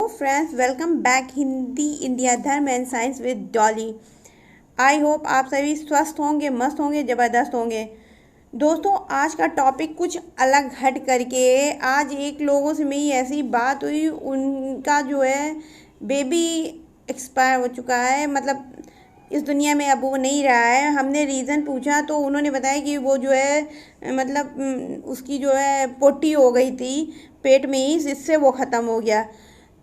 Friends, welcome back Hindi India Dharma and science with Dolly. I hope आप सभी स्वस्थ होंगे, मस्त होंगे, ज़बरदस्त होंगे। दोस्तों, आज का टॉपिक कुछ अलग हट करके आज एक लोगों से मेरी ऐसी बात हुई, उनका जो है बेबी एक्सपायर हो चुका है, मतलब इस दुनिया में अब वो नहीं रहा है। हमने रीज़न पूछा तो उन्होंने बताया कि वो जो है मतलब उसकी जो है पोटी हो गई थी पेट में ही, इससे वो ख़त्म हो गया।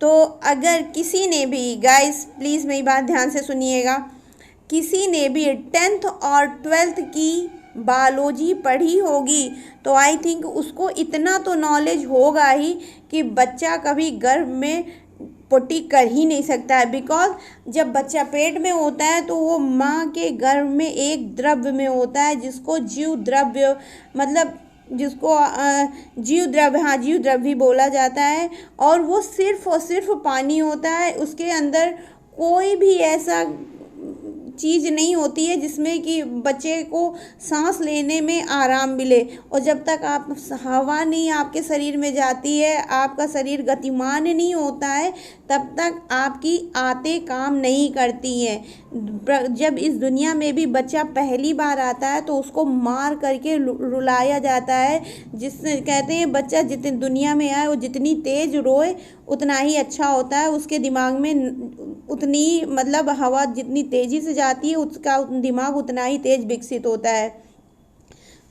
तो अगर किसी ने भी, गाइस प्लीज़ मेरी बात ध्यान से सुनिएगा, किसी ने भी 10th और 12th की बायोलॉजी पढ़ी होगी तो आई थिंक उसको इतना तो नॉलेज होगा ही कि बच्चा कभी गर्भ में पोटी कर ही नहीं सकता है। बिकॉज जब बच्चा पेट में होता है तो वो माँ के गर्भ में एक द्रव्य में होता है जिसको जीव द्रव्य, मतलब जिसको जीव द्रव्य, हाँ जीव द्रव्य भी बोला जाता है। और वो सिर्फ और सिर्फ पानी होता है, उसके अंदर कोई भी ऐसा चीज़ नहीं होती है जिसमें कि बच्चे को सांस लेने में आराम मिले। और जब तक आप हवा नहीं आपके शरीर में जाती है, आपका शरीर गतिमान नहीं होता है, तब तक आपकी आंतें काम नहीं करती हैं। जब इस दुनिया में भी बच्चा पहली बार आता है तो उसको मार करके रुलाया जाता है, जिससे कहते हैं बच्चा जितनी दुनिया में आए वो जितनी तेज़ रोए उतना ही अच्छा होता है। उसके दिमाग में उतनी, मतलब हवा जितनी तेज़ी से जाती है उसका दिमाग उतना ही तेज़ विकसित होता है।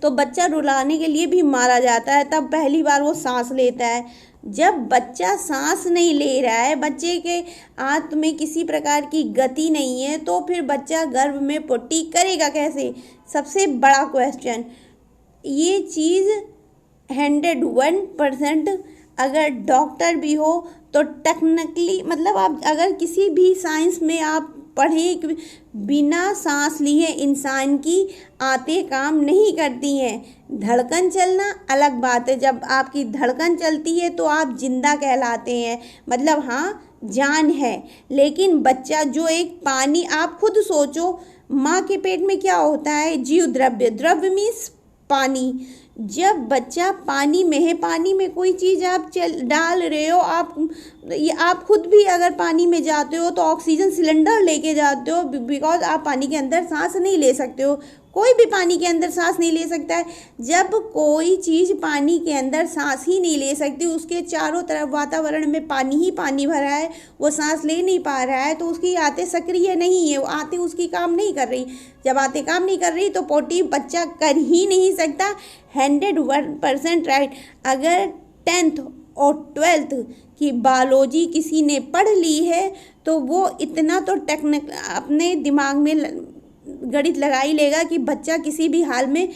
तो बच्चा रुलाने के लिए भी मारा जाता है, तब पहली बार वो सांस लेता है। जब बच्चा सांस नहीं ले रहा है, बच्चे के आंत में किसी प्रकार की गति नहीं है, तो फिर बच्चा गर्भ में पोटी करेगा कैसे? सबसे बड़ा क्वेश्चन। ये चीज़ 101% अगर डॉक्टर भी हो तो टेक्निकली, मतलब आप अगर किसी भी साइंस में आप पढ़ें कि बिना सांस लिए इंसान की आंतें काम नहीं करती हैं। धड़कन चलना अलग बात है, जब आपकी धड़कन चलती है तो आप जिंदा कहलाते हैं, मतलब हाँ जान है। लेकिन बच्चा जो एक पानी, आप खुद सोचो माँ के पेट में क्या होता है? जीव द्रव्य, द्रव्य मीन्स पानी। जब बच्चा पानी में है, पानी में कोई चीज़ आप डाल रहे हो, आप खुद भी अगर पानी में जाते हो तो ऑक्सीजन सिलेंडर लेके जाते हो, बिकॉज आप पानी के अंदर सांस नहीं ले सकते हो। कोई भी पानी के अंदर सांस नहीं ले सकता है। जब कोई चीज़ पानी के अंदर सांस ही नहीं ले सकती, उसके चारों तरफ वातावरण में पानी ही पानी भरा है, वो सांस ले नहीं पा रहा है, तो उसकी आंतें सक्रिय नहीं है, वो आंतें उसकी काम नहीं कर रही। जब आंतें काम नहीं कर रही तो पोटी बच्चा कर ही नहीं सकता। 101% राइट। अगर 10th और 12th की बायोलॉजी किसी ने पढ़ ली है तो वो इतना तो टेक्निक अपने दिमाग में गणित लगा ही लेगा कि बच्चा किसी भी हाल में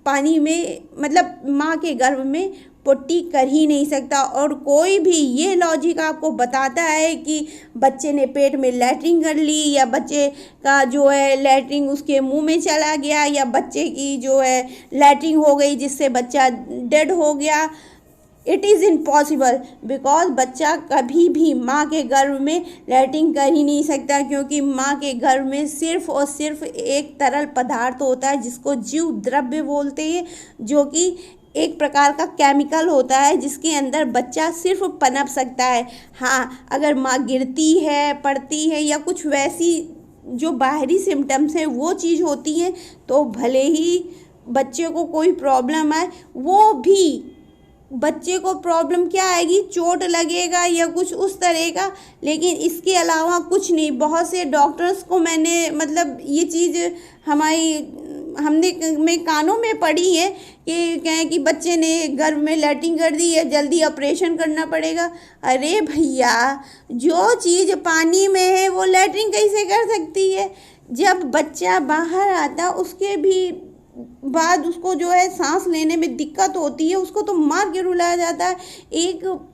पानी में, मतलब माँ के गर्भ में पोटी कर ही नहीं सकता। और कोई भी ये लॉजिक आपको बताता है कि बच्चे ने पेट में लैट्रिन कर ली, या बच्चे का जो है लैट्रिन उसके मुंह में चला गया, या बच्चे की जो है लैट्रिन हो गई जिससे बच्चा डेड हो गया, इट इज़ इम्पॉसिबल। बिकॉज बच्चा कभी भी माँ के गर्भ में लैट्रिन कर ही नहीं सकता, क्योंकि माँ के गर्भ में सिर्फ और सिर्फ एक तरल पदार्थ होता है जिसको जीव द्रव्य बोलते हैं, जो कि एक प्रकार का केमिकल होता है जिसके अंदर बच्चा सिर्फ पनप सकता है। हाँ, अगर माँ गिरती है, पड़ती है, या कुछ वैसी जो बाहरी सिम्टम्स हैं वो चीज़ होती हैं, तो भले ही बच्चे को कोई प्रॉब्लम आए, वो भी बच्चे को प्रॉब्लम क्या आएगी, चोट लगेगा या कुछ उस तरह का, लेकिन इसके अलावा कुछ नहीं। बहुत से डॉक्टर्स को मैंने, मतलब ये चीज़ हमने कानों में पढ़ी है कि कहें कि बच्चे ने गर्भ में लैट्रिन कर दी है, जल्दी ऑपरेशन करना पड़ेगा। अरे भैया, जो चीज़ पानी में है वो लैट्रिन कैसे कर सकती है? जब बच्चा बाहर आता उसके भी बाद उसको जो है सांस लेने में दिक्कत होती है, उसको तो मार के रुलाया जाता है। एक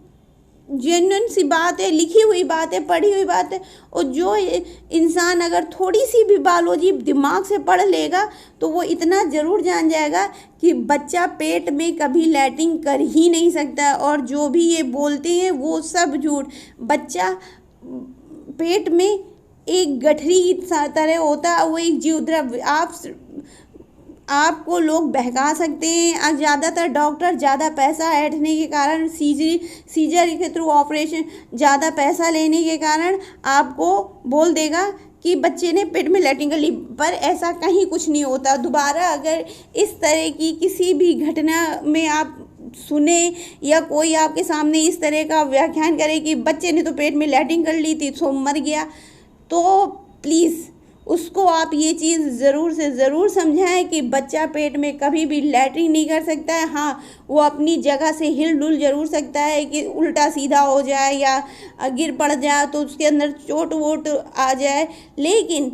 जेन्युइन सी बात है, लिखी हुई बात है, पढ़ी हुई बात है। और जो इंसान अगर थोड़ी सी भी बायोलॉजी दिमाग से पढ़ लेगा तो वो इतना ज़रूर जान जाएगा कि बच्चा पेट में कभी लैट्रिन कर ही नहीं सकता। और जो भी ये बोलते हैं वो सब झूठ। बच्चा पेट में एक गठरी की तरह होता है, वो एक जीव द्रव्य। आपको लोग बहका सकते हैं। ज़्यादातर डॉक्टर ज़्यादा पैसा ऐंठने के कारण, सीजर के थ्रू ऑपरेशन ज़्यादा पैसा लेने के कारण आपको बोल देगा कि बच्चे ने पेट में लैट्रिन कर ली, पर ऐसा कहीं कुछ नहीं होता। दोबारा अगर इस तरह की किसी भी घटना में आप सुने या कोई आपके सामने इस तरह का व्याख्यान करे कि बच्चे ने तो पेट में लैट्रिन कर ली थी सो मर गया, तो प्लीज़ उसको आप ये चीज़ ज़रूर से ज़रूर समझाएं कि बच्चा पेट में कभी भी लैट्रिन नहीं कर सकता है। हाँ, वो अपनी जगह से हिल डुल ज़रूर सकता है कि उल्टा सीधा हो जाए या गिर पड़ जाए तो उसके अंदर चोट वोट आ जाए, लेकिन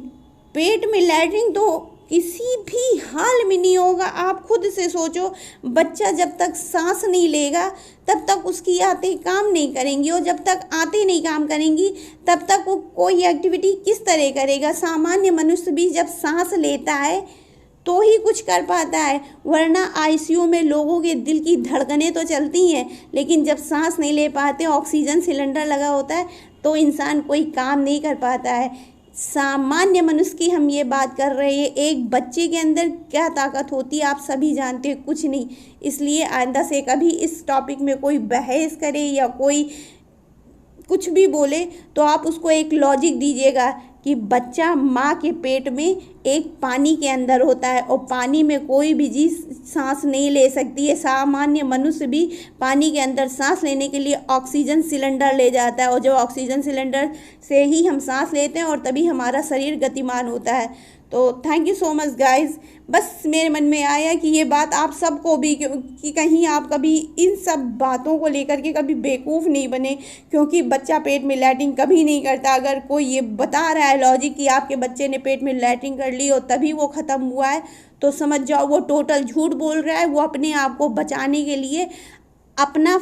पेट में लैट्रिन तो किसी भी हाल में नहीं होगा। आप खुद से सोचो, बच्चा जब तक सांस नहीं लेगा तब तक उसकी आंतें काम नहीं करेंगी, और जब तक आंतें नहीं काम करेंगी तब तक वो कोई एक्टिविटी किस तरह करेगा। सामान्य मनुष्य भी जब सांस लेता है तो ही कुछ कर पाता है, वरना आईसीयू में लोगों के दिल की धड़कनें तो चलती हैं, लेकिन जब सांस नहीं ले पाते, ऑक्सीजन सिलेंडर लगा होता है, तो इंसान कोई काम नहीं कर पाता है। सामान्य मनुष्य की हम ये बात कर रहे हैं। एक बच्चे के अंदर क्या ताकत होती है आप सभी जानते हैं, कुछ नहीं। इसलिए आइंदा से कभी इस टॉपिक में कोई बहस करे या कोई कुछ भी बोले तो आप उसको एक लॉजिक दीजिएगा कि बच्चा माँ के पेट में एक पानी के अंदर होता है, और पानी में कोई भी चीज़ सांस नहीं ले सकती है। सामान्य मनुष्य भी पानी के अंदर सांस लेने के लिए ऑक्सीजन सिलेंडर ले जाता है, और जो ऑक्सीजन सिलेंडर से ही हम सांस लेते हैं और तभी हमारा शरीर गतिमान होता है। तो thank you so much guys. बस मेरे मन में आया कि ये बात आप सबको भी, कि कहीं आप कभी इन सब बातों को लेकर के कभी बेवकूफ़ नहीं बने, क्योंकि बच्चा पेट में लैट्रिन कभी नहीं करता। अगर कोई ये बता रहा है लॉजिक कि आपके बच्चे ने पेट में लैट्रिन कर ली और तभी वो ख़त्म हुआ है, तो समझ जाओ वो टोटल झूठ बोल रहा है। वो अपने आप को बचाने के लिए, अपना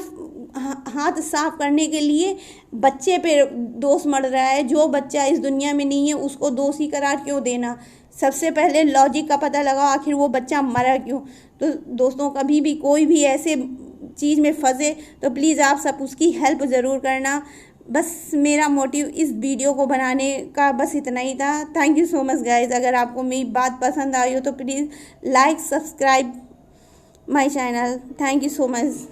हाथ साफ करने के लिए बच्चे पे दोष मढ़ रहा है। जो बच्चा इस दुनिया में नहीं है उसको दोषी करार क्यों देना। सबसे पहले लॉजिक का पता लगाओ, आखिर वो बच्चा मरा क्यों। तो दोस्तों, कभी भी कोई भी ऐसे चीज़ में फंसे तो प्लीज़ आप सब उसकी हेल्प ज़रूर करना। बस मेरा मोटिव इस वीडियो को बनाने का बस इतना ही था। Thank you so much guys. अगर आपको मेरी बात पसंद आई हो तो please like subscribe my channel. Thank you so much.